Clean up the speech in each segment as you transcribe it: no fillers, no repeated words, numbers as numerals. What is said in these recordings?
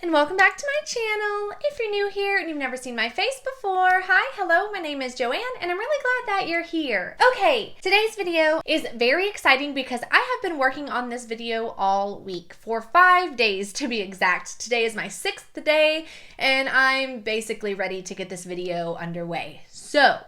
and welcome back to my channel. If you're new here and you've never seen my face before, hi, hello, my name is Joanne and I'm really glad that you're here. Okay, today's video is very exciting because I have been working on this video all week for 5 days to be exact. Today is my 6th day and I'm basically ready to get this video underway. So,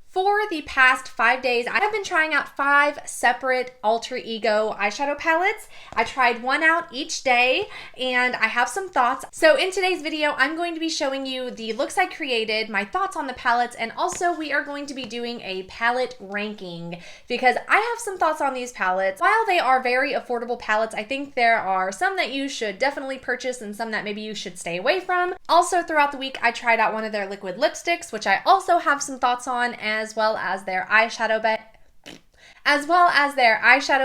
for the past 5 days, I have been trying out 5 separate alter ego eyeshadow palettes. I tried one out each day and I have some thoughts. So in today's video, I'm going to be showing you the looks I created, my thoughts on the palettes, and also we are going to be doing a palette ranking because I have some thoughts on these palettes. While they are very affordable palettes, I think there are some that you should definitely purchase and some that maybe you should stay away from. Also, throughout the week, I tried out one of their liquid lipsticks, which I also have some thoughts on, as well as their eyeshadow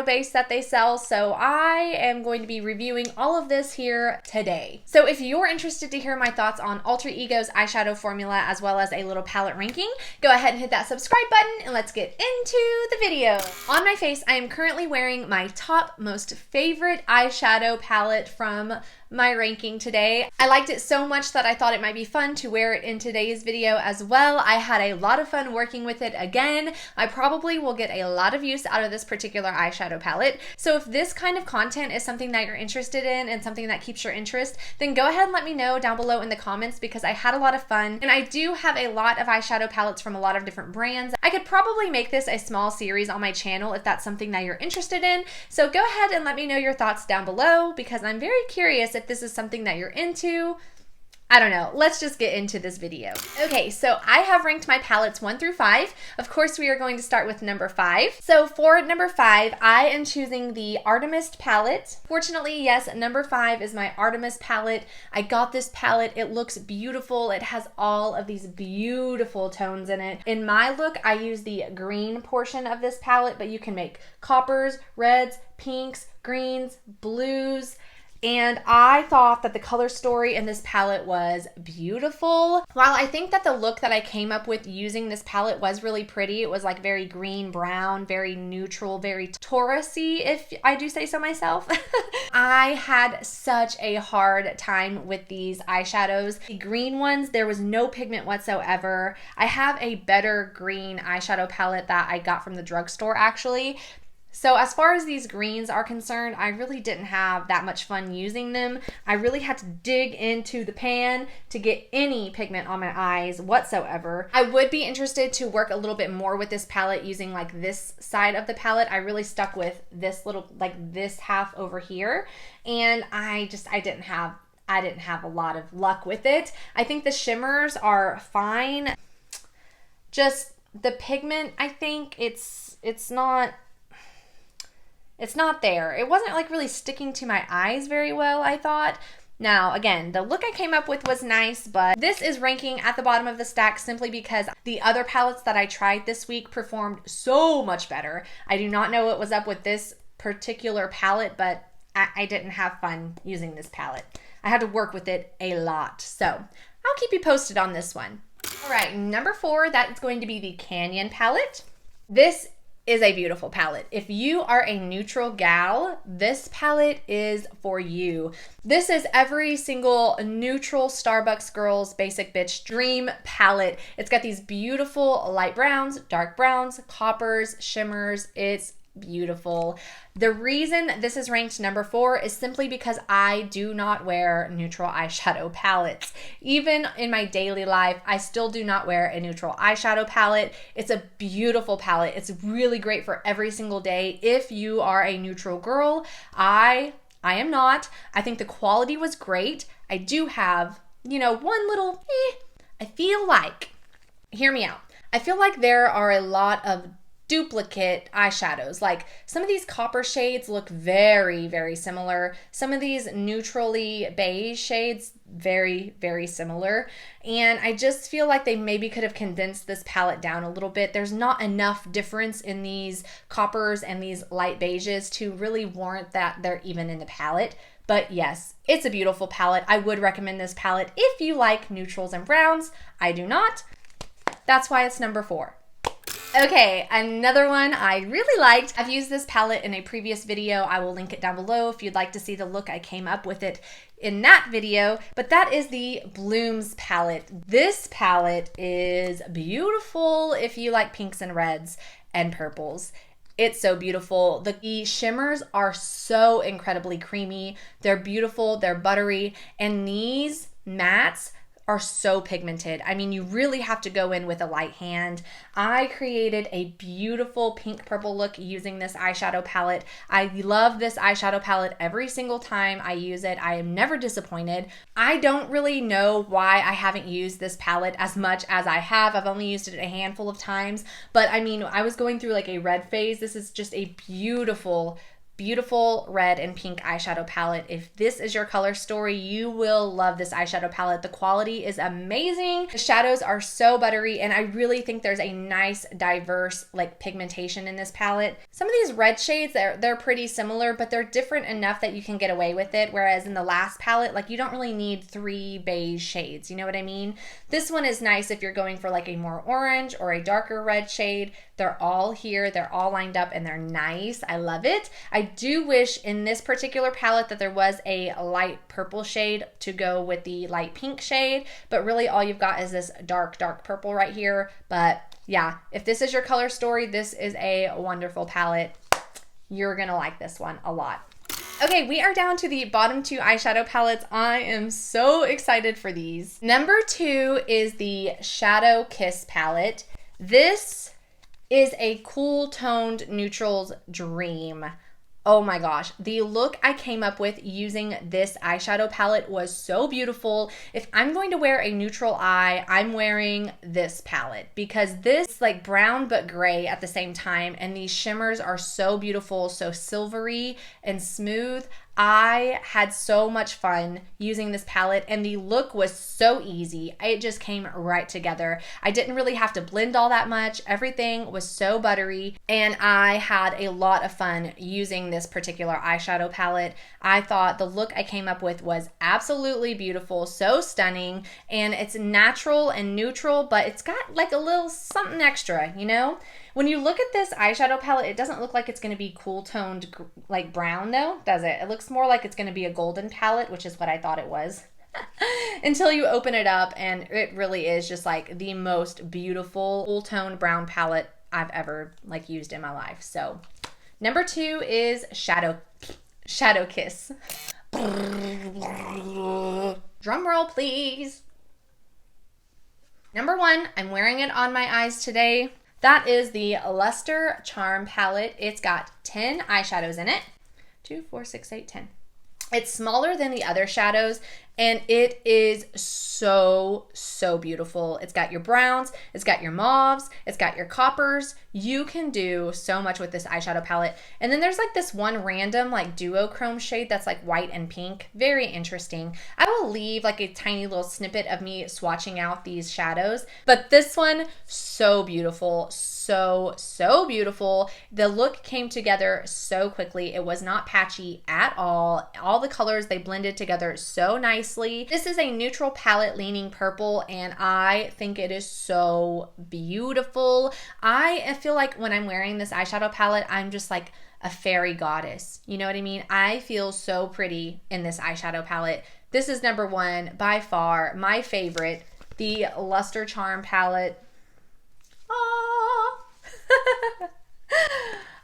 base that they sell. So I am going to be reviewing all of this here today. So if you're interested to hear my thoughts on Alter Ego's eyeshadow formula as well as a little palette ranking, go ahead and hit that subscribe button and let's get into the video. On my face, I am currently wearing my top most favorite eyeshadow palette from my ranking today. I liked it so much that I thought it might be fun to wear it in today's video as well. I had a lot of fun working with it again. I probably will get a lot of use out of this particular eyeshadow palette. So if this kind of content is something that you're interested in and something that keeps your interest, then go ahead and let me know down below in the comments because I had a lot of fun and I do have a lot of eyeshadow palettes from a lot of different brands. I could probably make this a small series on my channel if that's something that you're interested in. So go ahead and let me know your thoughts down below because I'm very curious if this is something that you're into. I don't know. Let's just get into this video. Okay, so I have ranked my palettes 1 through 5. Of course, we are going to start with number 5. So for number 5, I am choosing the Artemis palette. Fortunately, yes, number 5 is my Artemis palette. I got this palette. It looks beautiful. It has all of these beautiful tones in it. In my look, I use the green portion of this palette, but you can make coppers, reds, pinks, greens, blues. And I thought that the color story in this palette was beautiful. While I think that the look that I came up with using this palette was really pretty, it was like very green, brown, very neutral, very Taurus-y, if I do say so myself. I had such a hard time with these eyeshadows. The green ones, there was no pigment whatsoever. I have a better green eyeshadow palette that I got from the drugstore actually. So as far as these greens are concerned, I really didn't have that much fun using them. I really had to dig into the pan to get any pigment on my eyes whatsoever. I would be interested to work a little bit more with this palette using like this side of the palette. I really stuck with this little, like this half over here. And I didn't have a lot of luck with it. I think the shimmers are fine. Just the pigment, I think it's not there. It wasn't like really sticking to my eyes very well, I thought. Now, again, the look I came up with was nice, but this is ranking at the bottom of the stack simply because the other palettes that I tried this week performed so much better. I do not know what was up with this particular palette, but I didn't have fun using this palette. I had to work with it a lot. So I'll keep you posted on this one. All right, number 4, that is going to be the Canyon palette. This is a beautiful palette. If you are a neutral gal, this palette is for you. This is every single neutral Starbucks girl's basic bitch dream palette. It's got these beautiful light browns, dark browns, coppers, shimmers. It's beautiful. The reason this is ranked number 4 is simply because I do not wear neutral eyeshadow palettes. Even in my daily life, I still do not wear a neutral eyeshadow palette. It's a beautiful palette. It's really great for every single day. If you are a neutral girl, I am not. I think the quality was great. I do have, one little, I feel like, hear me out. I feel like there are a lot of duplicate eyeshadows. Like some of these copper shades look very, very similar. Some of these neutrally beige shades, very, very similar. And I just feel like they maybe could have condensed this palette down a little bit. There's not enough difference in these coppers and these light beiges to really warrant that they're even in the palette. But yes, it's a beautiful palette. I would recommend this palette if you like neutrals and browns. I do not. That's why it's number 4. Okay, another one I really liked. I've used this palette in a previous video. I will link it down below if you'd like to see the look I came up with it in that video, but that is the Blooms palette. This palette is beautiful if you like pinks and reds and purples. It's so beautiful. The shimmers are so incredibly creamy. They're beautiful, they're buttery, and these mattes are so pigmented. I mean, you really have to go in with a light hand. I created a beautiful pink purple look using this eyeshadow palette. I love this eyeshadow palette every single time I use it. I am never disappointed. I don't really know why I haven't used this palette as much as I have. I've only used it a handful of times, but I mean, I was going through like a red phase. This is just a beautiful red and pink eyeshadow palette. If this is your color story, you will love this eyeshadow palette. The quality is amazing. The shadows are so buttery, and I really think there's a nice diverse like pigmentation in this palette. Some of these red shades, they're pretty similar, but they're different enough that you can get away with it, whereas in the last palette, like you don't really need 3 beige shades, you know what I mean? This one is nice if you're going for like a more orange or a darker red shade. They're all here, they're all lined up, and they're nice. I love it. I do wish in this particular palette that there was a light purple shade to go with the light pink shade, but really all you've got is this dark purple right here. But yeah, if this is your color story, this is a wonderful palette. You're gonna like this one a lot. Okay, we are down to the bottom 2 eyeshadow palettes. I am so excited for these. Number 2 is the Shadow Kiss palette. This is a cool toned neutrals dream. Oh my gosh, the look I came up with using this eyeshadow palette was so beautiful. If I'm going to wear a neutral eye, I'm wearing this palette because this is like brown but gray at the same time, and these shimmers are so beautiful, so silvery and smooth. I had so much fun using this palette, and the look was so easy. It just came right together. I didn't really have to blend all that much. Everything was so buttery, and I had a lot of fun using this particular eyeshadow palette. I thought the look I came up with was absolutely beautiful, so stunning, and it's natural and neutral, but it's got like a little something extra, you know? When you look at this eyeshadow palette, it doesn't look like it's going to be cool toned like brown though, does it? It looks more like it's going to be a golden palette, which is what I thought it was. Until you open it up, and it really is just like the most beautiful cool toned brown palette I've ever like used in my life. So number 2 is Shadow Kiss. Drum roll, please. Number 1, I'm wearing it on my eyes today. That is the Luster Charm palette. It's got 10 eyeshadows in it. 2, 4, 6, 8, 10. It's smaller than the other shadows, and it is so beautiful. It's got your browns, it's got your mauves, it's got your coppers. You can do so much with this eyeshadow palette. And then there's like this one random like duochrome shade that's like white and pink. Very interesting. I will leave like a tiny little snippet of me swatching out these shadows, but this one, so beautiful. So beautiful. The look came together so quickly. It was not patchy at all. All the colors, they blended together so nicely. This is a neutral palette leaning purple, and I think it is so beautiful. I feel like when I'm wearing this eyeshadow palette, I'm just like a fairy goddess. You know what I mean? I feel so pretty in this eyeshadow palette. This is number 1 by far, my favorite, the Luster Charm palette.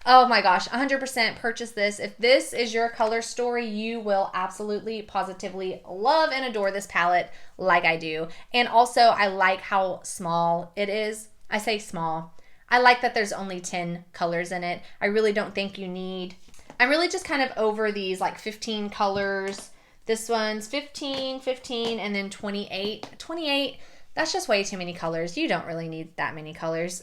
Oh my gosh, 100% purchase this. If this is your color story, you will absolutely, positively love and adore this palette like I do. And also, I like how small it is. I say small. I like that there's only 10 colors in it. I really don't think you need. I'm really just kind of over these like 15 colors. This one's 15, and then 28. 28, that's just way too many colors. You don't really need that many colors.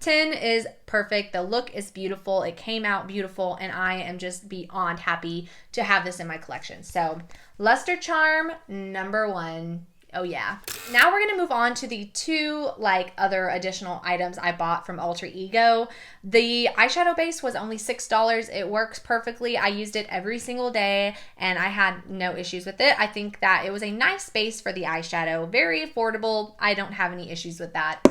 10 is perfect. The look is beautiful. It came out beautiful, and I am just beyond happy to have this in my collection. So Luster Charm, number 1. Oh yeah. Now we're gonna move on to the 2 like other additional items I bought from Alter Ego. The eyeshadow base was only $6. It works perfectly. I used it every single day, and I had no issues with it. I think that it was a nice base for the eyeshadow. Very affordable. I don't have any issues with that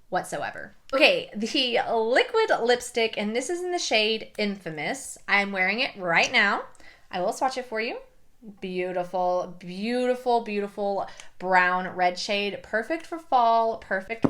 whatsoever. Okay, the liquid lipstick, and this is in the shade Infamous. I'm wearing it right now. I will swatch it for you. Beautiful, beautiful, beautiful brown red shade. Perfect for fall, perfect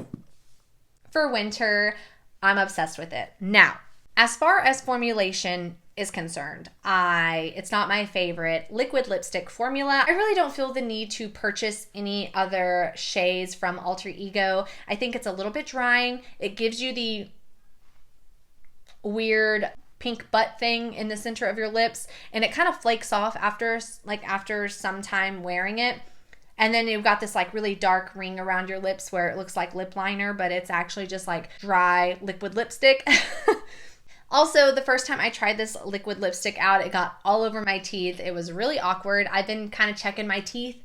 for winter. I'm obsessed with it. Now, as far as formulation is concerned, it's not my favorite liquid lipstick formula. I really don't feel the need to purchase any other shades from Alter Ego. I think it's a little bit drying. It gives you the weird pink butt thing in the center of your lips, and it kind of flakes off after some time wearing it. And then you've got this like really dark ring around your lips where it looks like lip liner, but it's actually just like dry liquid lipstick. Also, the first time I tried this liquid lipstick out, it got all over my teeth. It was really awkward. I've been kind of checking my teeth,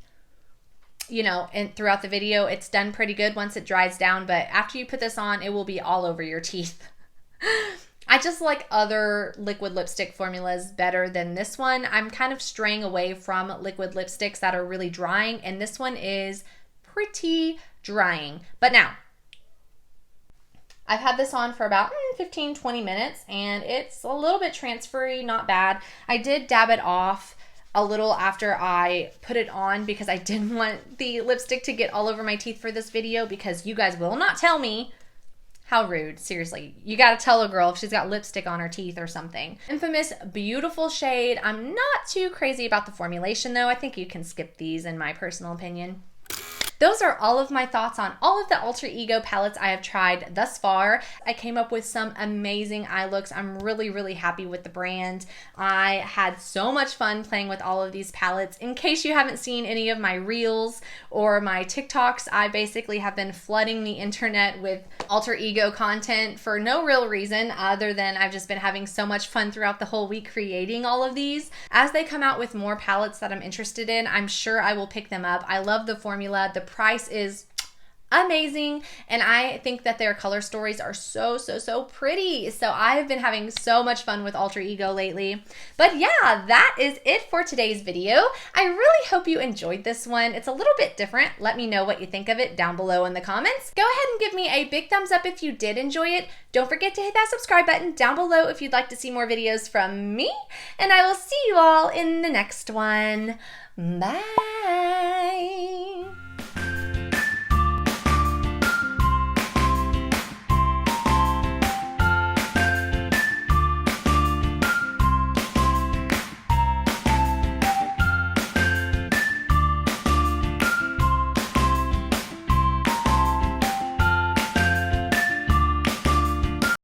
and throughout the video. It's done pretty good once it dries down, but after you put this on, it will be all over your teeth. I just like other liquid lipstick formulas better than this one. I'm kind of straying away from liquid lipsticks that are really drying, and this one is pretty drying. But now, I've had this on for about 15-20 minutes, and it's a little bit transfery, not bad. I did dab it off a little after I put it on because I didn't want the lipstick to get all over my teeth for this video, because you guys will not tell me. How rude. Seriously. You gotta tell a girl if she's got lipstick on her teeth or something. Infamous, beautiful shade. I'm not too crazy about the formulation though. I think you can skip these in my personal opinion. Those are all of my thoughts on all of the Alter Ego palettes I have tried thus far. I came up with some amazing eye looks. I'm really, really happy with the brand. I had so much fun playing with all of these palettes. In case you haven't seen any of my reels or my TikToks, I basically have been flooding the internet with Alter Ego content for no real reason other than I've just been having so much fun throughout the whole week creating all of these. As they come out with more palettes that I'm interested in, I'm sure I will pick them up. I love the formula. The price is amazing, and I think that their color stories are so pretty. So I've been having so much fun with Alter Ego lately. But yeah, that is it for today's video. I really hope you enjoyed this one. It's a little bit different. Let me know what you think of it down below in the comments. Go ahead and give me a big thumbs up if you did enjoy it. Don't forget to hit that subscribe button down below if you'd like to see more videos from me, and I will see you all in the next one. Bye.